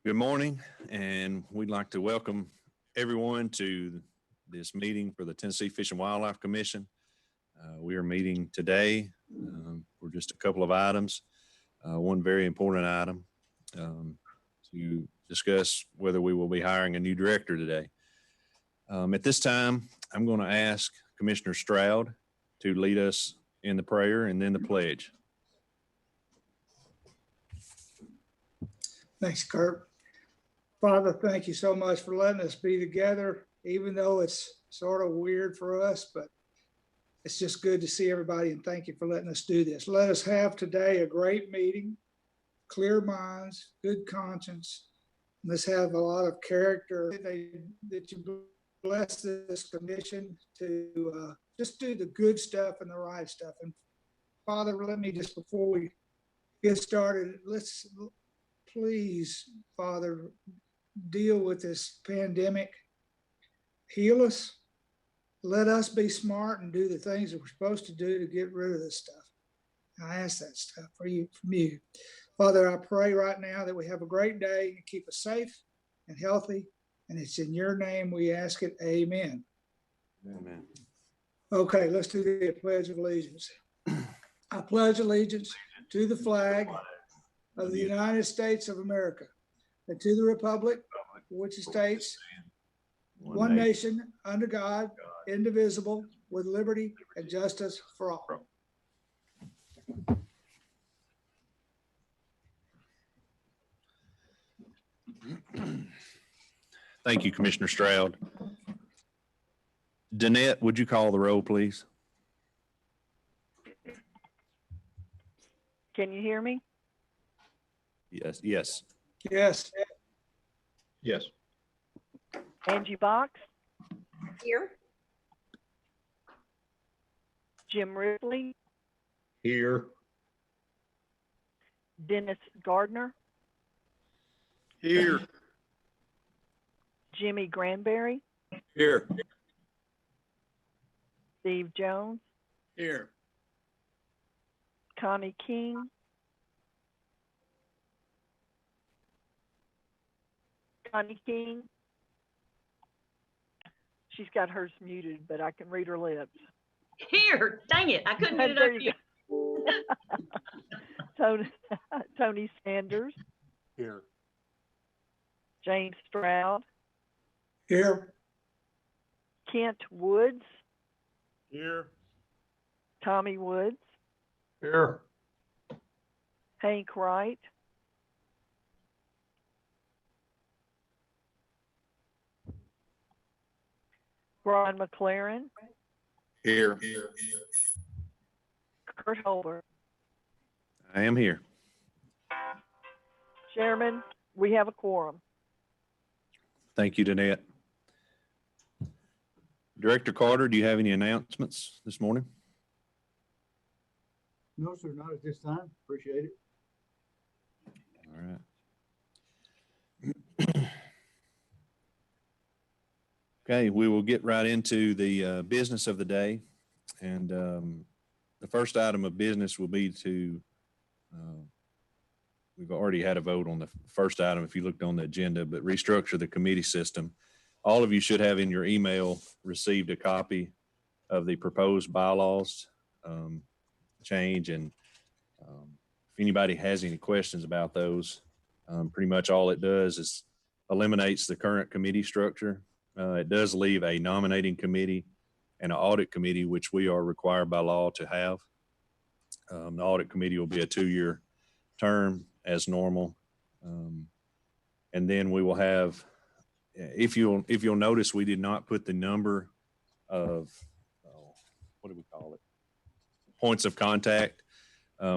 Good morning, and we'd like to welcome everyone to this meeting for the Tennessee Fish and Wildlife Commission. We are meeting today for just a couple of items. One very important item to discuss whether we will be hiring a new director today. At this time, I'm going to ask Commissioner Stroud to lead us in the prayer and then the pledge. Thanks, Kurt. Father, thank you so much for letting us be together, even though it's sort of weird for us, but it's just good to see everybody, and thank you for letting us do this. Let us have today a great meeting, clear minds, good conscience. Let's have a lot of character that you bless this commission to just do the good stuff and the right stuff. And Father, let me just, before we get started, let's please, Father, deal with this pandemic. Heal us. Let us be smart and do the things that we're supposed to do to get rid of this stuff. I ask that stuff from you. Father, I pray right now that we have a great day and keep us safe and healthy. And it's in your name we ask it. Amen. Amen. Okay, let's do the Pledge of Allegiance. I pledge allegiance to the flag of the United States of America and to the republic for which it states one nation under God, indivisible, with liberty and justice for all. Thank you, Commissioner Stroud. Danette, would you call the roll, please? Can you hear me? Yes. Yes. Yes. Yes. Angie Box, Here. Jim Ripley, Here. Dennis Gardner, Here. Jimmy Granberry, Here. Steve Jones, Here. Connie King, she's got hers muted, but I can read her lips. Here, dang it, I couldn't get it There up you here. go. Tony Sanders, Here. James Stroud, Here. Kent Woods, Here. Tommy Woods, Here. Hank Wright, Brian McLaren, Here. Kurt Holbert. I am here. Chairman, we have a quorum. Thank you, Danette. Director Carter, do you have any announcements this morning? No, sir, not at this time. Appreciate it. All right. Okay, we will get right into the business of the day. And the first item of business will be to, we've already had a vote on the first item if you looked on the agenda, but restructure the committee system. All of you should have in your email received a copy of the proposed bylaws change. And if anybody has any questions about those, pretty much all it does is eliminates the current committee structure. It does leave a nominating committee and an audit committee, which we are required by law to have. The audit committee will be a 2-year term as normal. And then we will have, if you'll notice, we did not put the number of, what do we call it? Points of contact,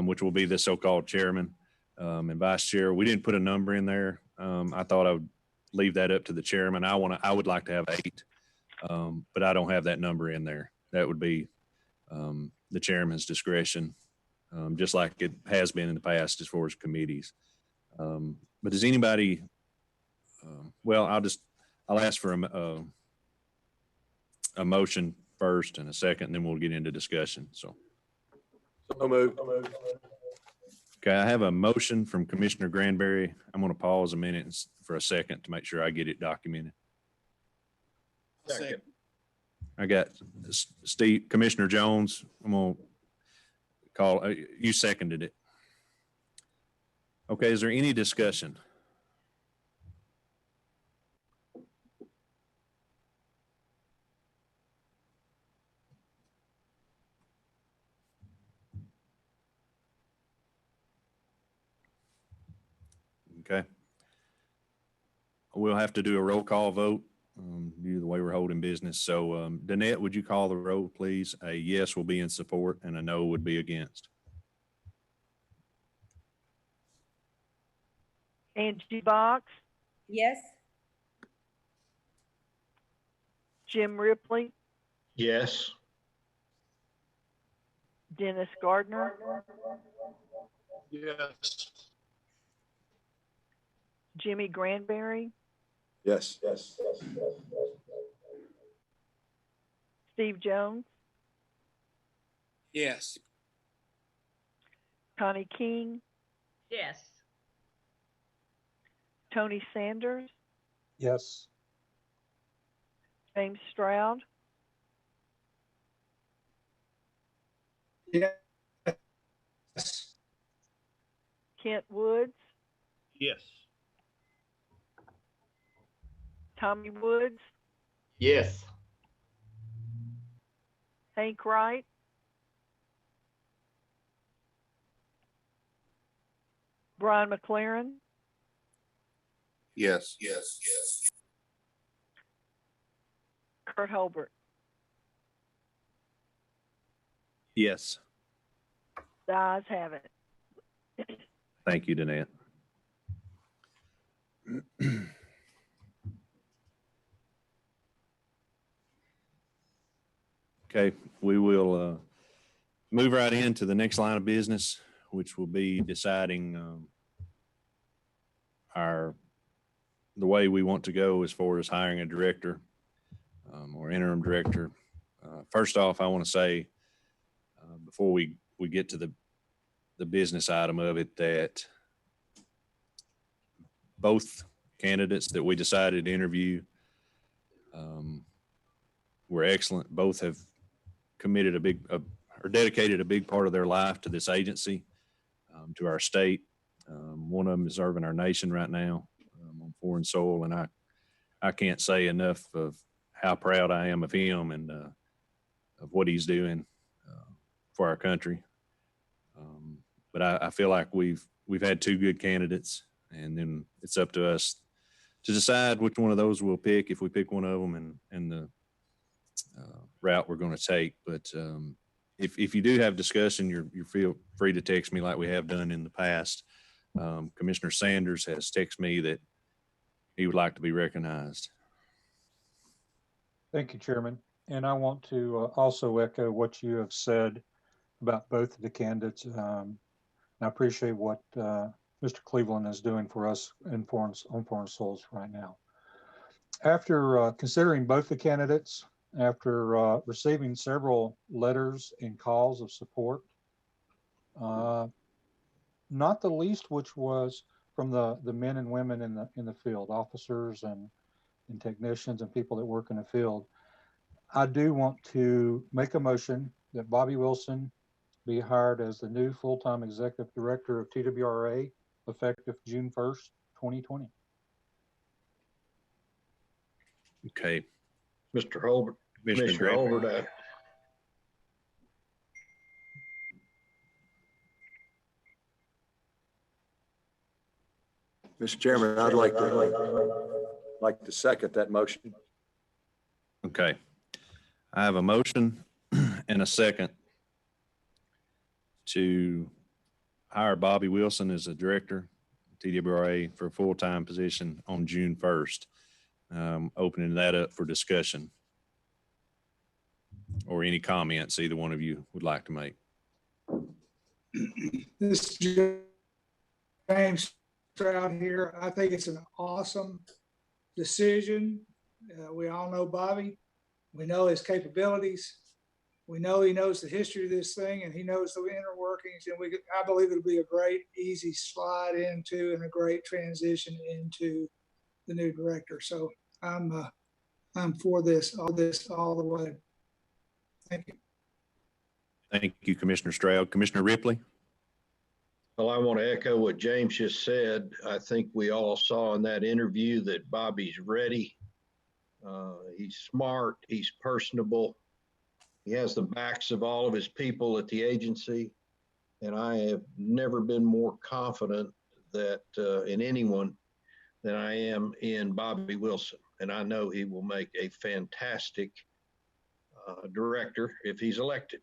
which will be the so-called chairman and vice chair. We didn't put a number in there. I thought I would leave that up to the chairman. I would like to have 8, but I don't have that number in there. That would be the chairman's discretion, just like it has been in the past as far as committees. But does anybody? Well, I'll ask for a motion first and a second, and then we'll get into discussion. So So moved. Okay, I have a motion from Commissioner Granberry. I'm going to pause a minute for a second to make sure I get it documented. Second. I got Steve, Commissioner Jones. I'm going to call, you seconded it. Okay, is there any discussion? Okay. We'll have to do a roll call vote due to the way we're holding business. So Danette, would you call the roll, please? A yes will be in support and a no would be against. Angie Box, Yes. Jim Ripley, Yes. Dennis Gardner, Yes. Jimmy Granberry, Yes. Steve Jones, Yes. Connie King, Yes. Tony Sanders, Yes. James Stroud, Yes. Kent Woods, Yes. Tommy Woods, Yes. Hank Wright, Brian McLaren, Yes. Kurt Holbert. Yes. The ayes have it. Thank you, Danette. Okay, we will move right into the next line of business, which will be deciding the way we want to go as far as hiring a director or interim director. First off, I want to say before we get to the business item of it, that both candidates that we decided to interview were excellent. Both have committed or dedicated a big part of their life to this agency, to our state. One of them is serving our nation right now on foreign soil, and I can't say enough of how proud I am of him and of what he's doing for our country. But I feel like we've had two good candidates, and then it's up to us to decide which one of those we'll pick, if we pick one of them, and the route we're going to take. But if you do have discussion, you feel free to text me like we have done in the past. Commissioner Sanders has texted me that he would like to be recognized. Thank you, Chairman. And I want to also echo what you have said about both of the candidates. I appreciate what Mr. Cleveland is doing for us on foreign soils right now. After considering both the candidates, after receiving several letters and calls of support, not the least which was from the men and women in the field, officers and technicians and people that work in the field, I do want to make a motion that Bobby Wilson be hired as the new full-time executive director of TWRA effective June 1st, 2020. Okay. Mr. Holbert. Commissioner Holbert. Mr. Chairman, I'd like to second that motion. Okay. I have a motion and a second to hire Bobby Wilson as a director, TWRA, for a full-time position on June 1st. Opening that up for discussion or any comments either one of you would like to make. This is James Stroud here. I think it's an awesome decision. We all know Bobby. We know his capabilities. We know he knows the history of this thing and he knows the inner workings, and I believe it'll be a great, easy slide into and a great transition into the new director. So I'm for this all the way. Thank you. Thank you, Commissioner Stroud. Commissioner Ripley? Well, I want to echo what James just said. I think we all saw in that interview that Bobby's ready. He's smart. He's personable. He has the backs of all of his people at the agency. And I have never been more confident that in anyone than I am in Bobby Wilson. And I know he will make a fantastic director if he's elected.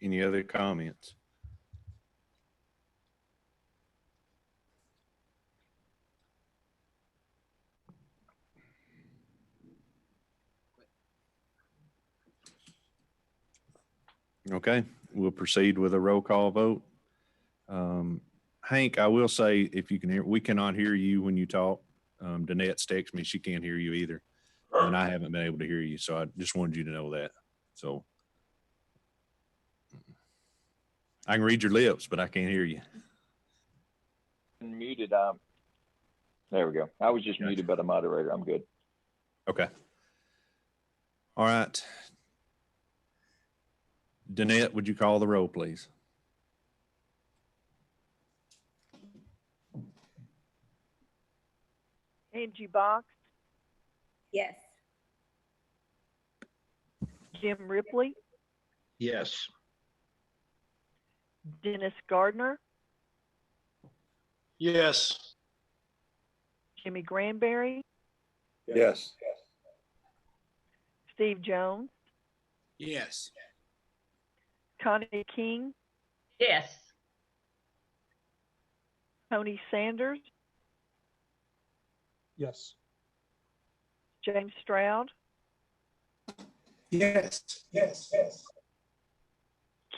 Any other comments? Okay, we'll proceed with a roll call vote. Hank, I will say, if you can hear, we cannot hear you when you talk. Danette's texted me, she can't hear you either. And I haven't been able to hear you, so I just wanted you to know that. So I can read your lips, but I can't hear you. Muted. There we go. I was just muted by the moderator. I'm good. Okay. All right. Danette, would you call the roll, please? Angie Box, Yes. Jim Ripley, Yes. Dennis Gardner, Yes. Jimmy Granberry, Yes. Steve Jones, Yes. Connie King, Yes. Tony Sanders, Yes. James Stroud, Yes, yes, yes.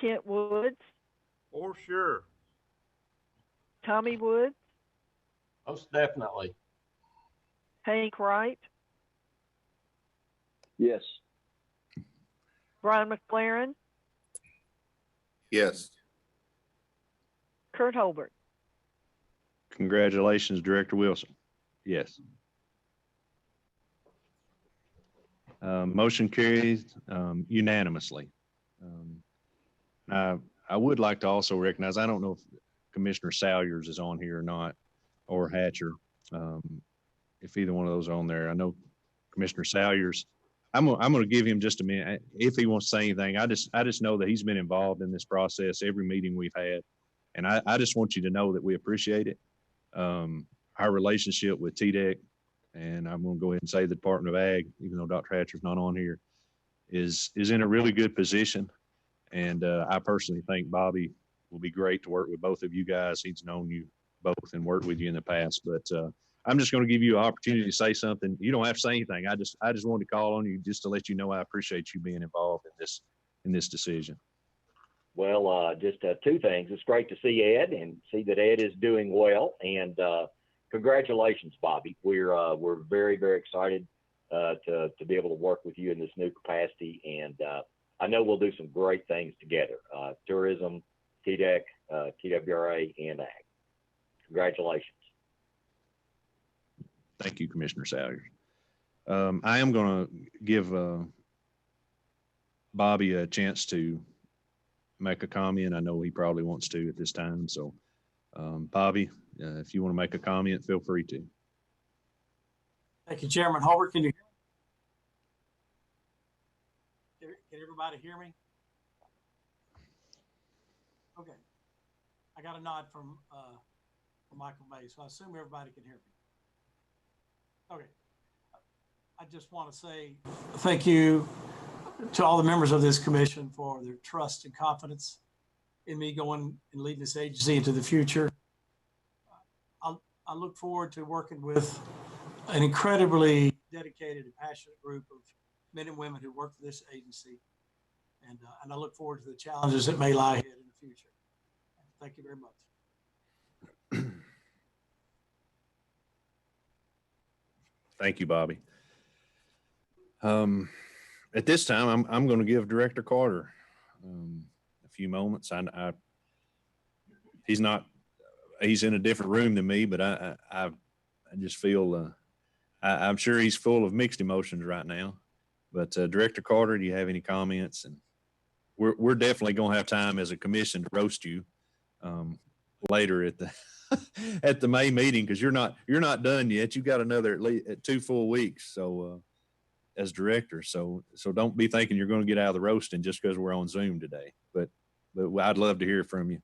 Kent Woods, For sure. Tommy Woods, Most definitely. Hank Wright, Yes. Brian McLaren, Yes. Kurt Holbert. Congratulations, Director Wilson. Yes. Motion carries unanimously. I would like to also recognize, I don't know if Commissioner Salyers is on here or not, or Hatcher. If either one of those are on there. I know Commissioner Salyers, I'm going to give him just a minute. If he wants to say anything, I just know that he's been involved in this process, every meeting we've had. And I just want you to know that we appreciate it. Our relationship with TDEC, and I'm going to go ahead and say the Department of Ag, even though Dr. Hatcher's not on here, is in a really good position. And I personally think Bobby will be great to work with both of you guys. He's known you both and worked with you in the past. But I'm just going to give you an opportunity to say something. You don't have to say anything. I just wanted to call on you just to let you know I appreciate you being involved in this decision. Well, just two things. It's great to see Ed and see that Ed is doing well. And congratulations, Bobby. We're very, very excited to be able to work with you in this new capacity. And I know we'll do some great things together. Tourism, TDEC, TWRA, and Ag. Congratulations. Thank you, Commissioner Salyers. I am going to give Bobby a chance to make a comment. I know he probably wants to at this time. So, Bobby, if you want to make a comment, feel free to. Thank you, Chairman Holbert. Can you hear me? Can everybody hear me? Okay. I got a nod from Michael May, so I assume everybody can hear me. Okay. I just want to say thank you to all the members of this commission for their trust and confidence in me going and leading this agency into the future. I look forward to working with an incredibly dedicated and passionate group of men and women who work for this agency. And I look forward to the challenges that may lie ahead in the future. Thank you very much. Thank you, Bobby. At this time, I'm going to give Director Carter a few moments. He's in a different room than me, but I just feel I'm sure he's full of mixed emotions right now. But Director Carter, do you have any comments? And we're definitely going to have time as a commission to roast you later at the at the May meeting, because you're not done yet. You got another at least 2 full weeks. So as director, so don't be thinking you're going to get out of the roasting just because we're on Zoom today. But I'd love to hear from you.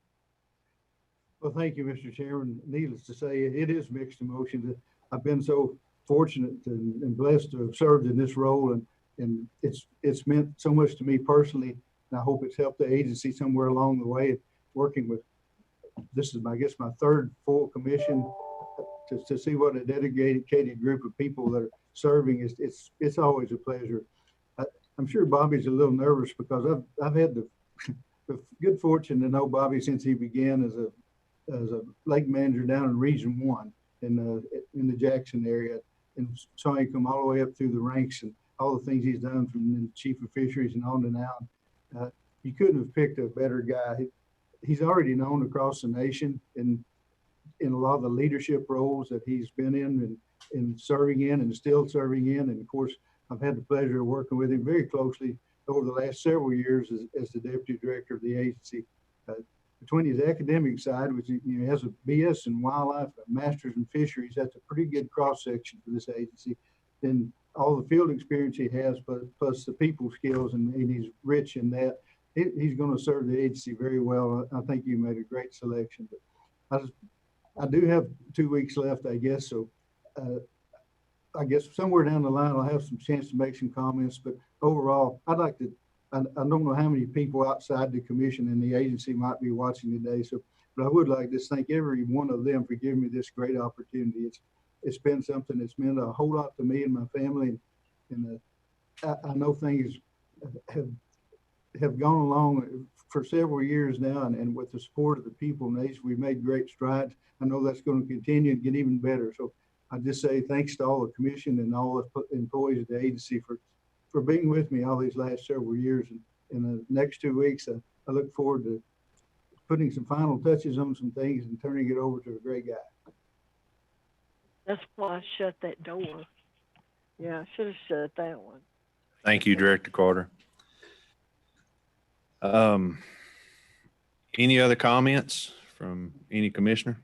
Well, thank you, Mr. Chairman. Needless to say, it is mixed emotions. I've been so fortunate and blessed to have served in this role, and it's meant so much to me personally, and I hope it's helped the agency somewhere along the way. Working with, this is, I guess, my 3rd full commission, to see what a dedicated group of people that are serving it's always a pleasure. I'm sure Bobby's a little nervous because I've had the good fortune to know Bobby since he began as a lake manager down in Region 1 in the Jackson area, and saw him come all the way up through the ranks and all the things he's done, from the chief of fisheries and on and out. You couldn't have picked a better guy. He's already known across the nation in a lot of the leadership roles that he's been in and serving in and still serving in. And of course, I've had the pleasure of working with him very closely over the last several years as the deputy director of the agency. Between his academic side, which has a BS in wildlife, a master's in fisheries, that's a pretty good cross section for this agency. Then all the field experience he has, plus the people skills, and he's rich in that. He's going to serve the agency very well. I think you made a great selection. But I do have 2 weeks left, I guess. So I guess somewhere down the line, I'll have some chance to make some comments. But overall, I'd like to, I don't know how many people outside the commission and the agency might be watching today. But I would like to thank every one of them for giving me this great opportunity. It's been something that's meant a whole lot to me and my family. And I know things have gone along for several years now, and with the support of the people in the agency, we've made great strides. I know that's going to continue and get even better. So I just say thanks to all the commission and all the employees of the agency for being with me all these last several years. And in the next 2 weeks, I look forward to putting some final touches on some things and turning it over to a great guy. That's why I shut that door. Yeah, I should have shut that one. Thank you, Director Carter. Any other comments from any commissioner?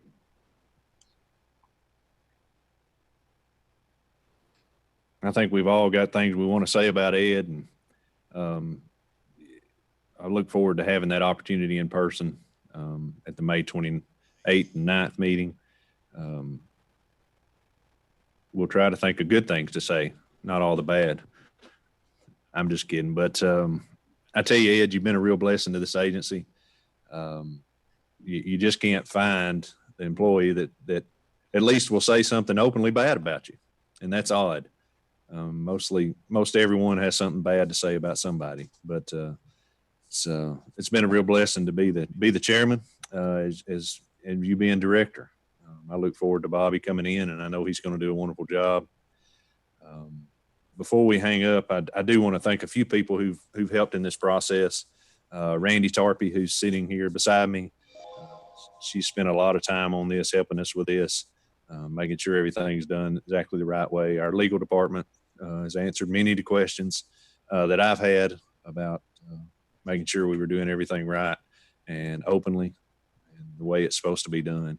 I think we've all got things we want to say about Ed, and I look forward to having that opportunity in person at the May 28th and 9th meeting. We'll try to think of good things to say, not all the bad. I'm just kidding. But I tell you, Ed, you've been a real blessing to this agency. You just can't find the employee that at least will say something openly bad about you. And that's odd. Most everyone has something bad to say about somebody, but it's been a real blessing to be the chairman as and you being director. I look forward to Bobby coming in, and I know he's going to do a wonderful job. Before we hang up, I do want to thank a few people who've helped in this process. Randy Tarpey, who's sitting here beside me, she spent a lot of time on this, helping us with this, making sure everything's done exactly the right way. Our legal department has answered many of the questions that I've had about making sure we were doing everything right and openly and the way it's supposed to be done.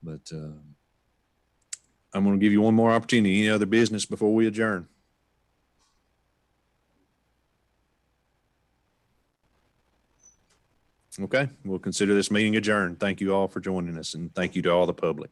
But I'm going to give you one more opportunity. Any other business before we adjourn? Okay, we'll consider this meeting adjourned. Thank you all for joining us, and thank you to all the public.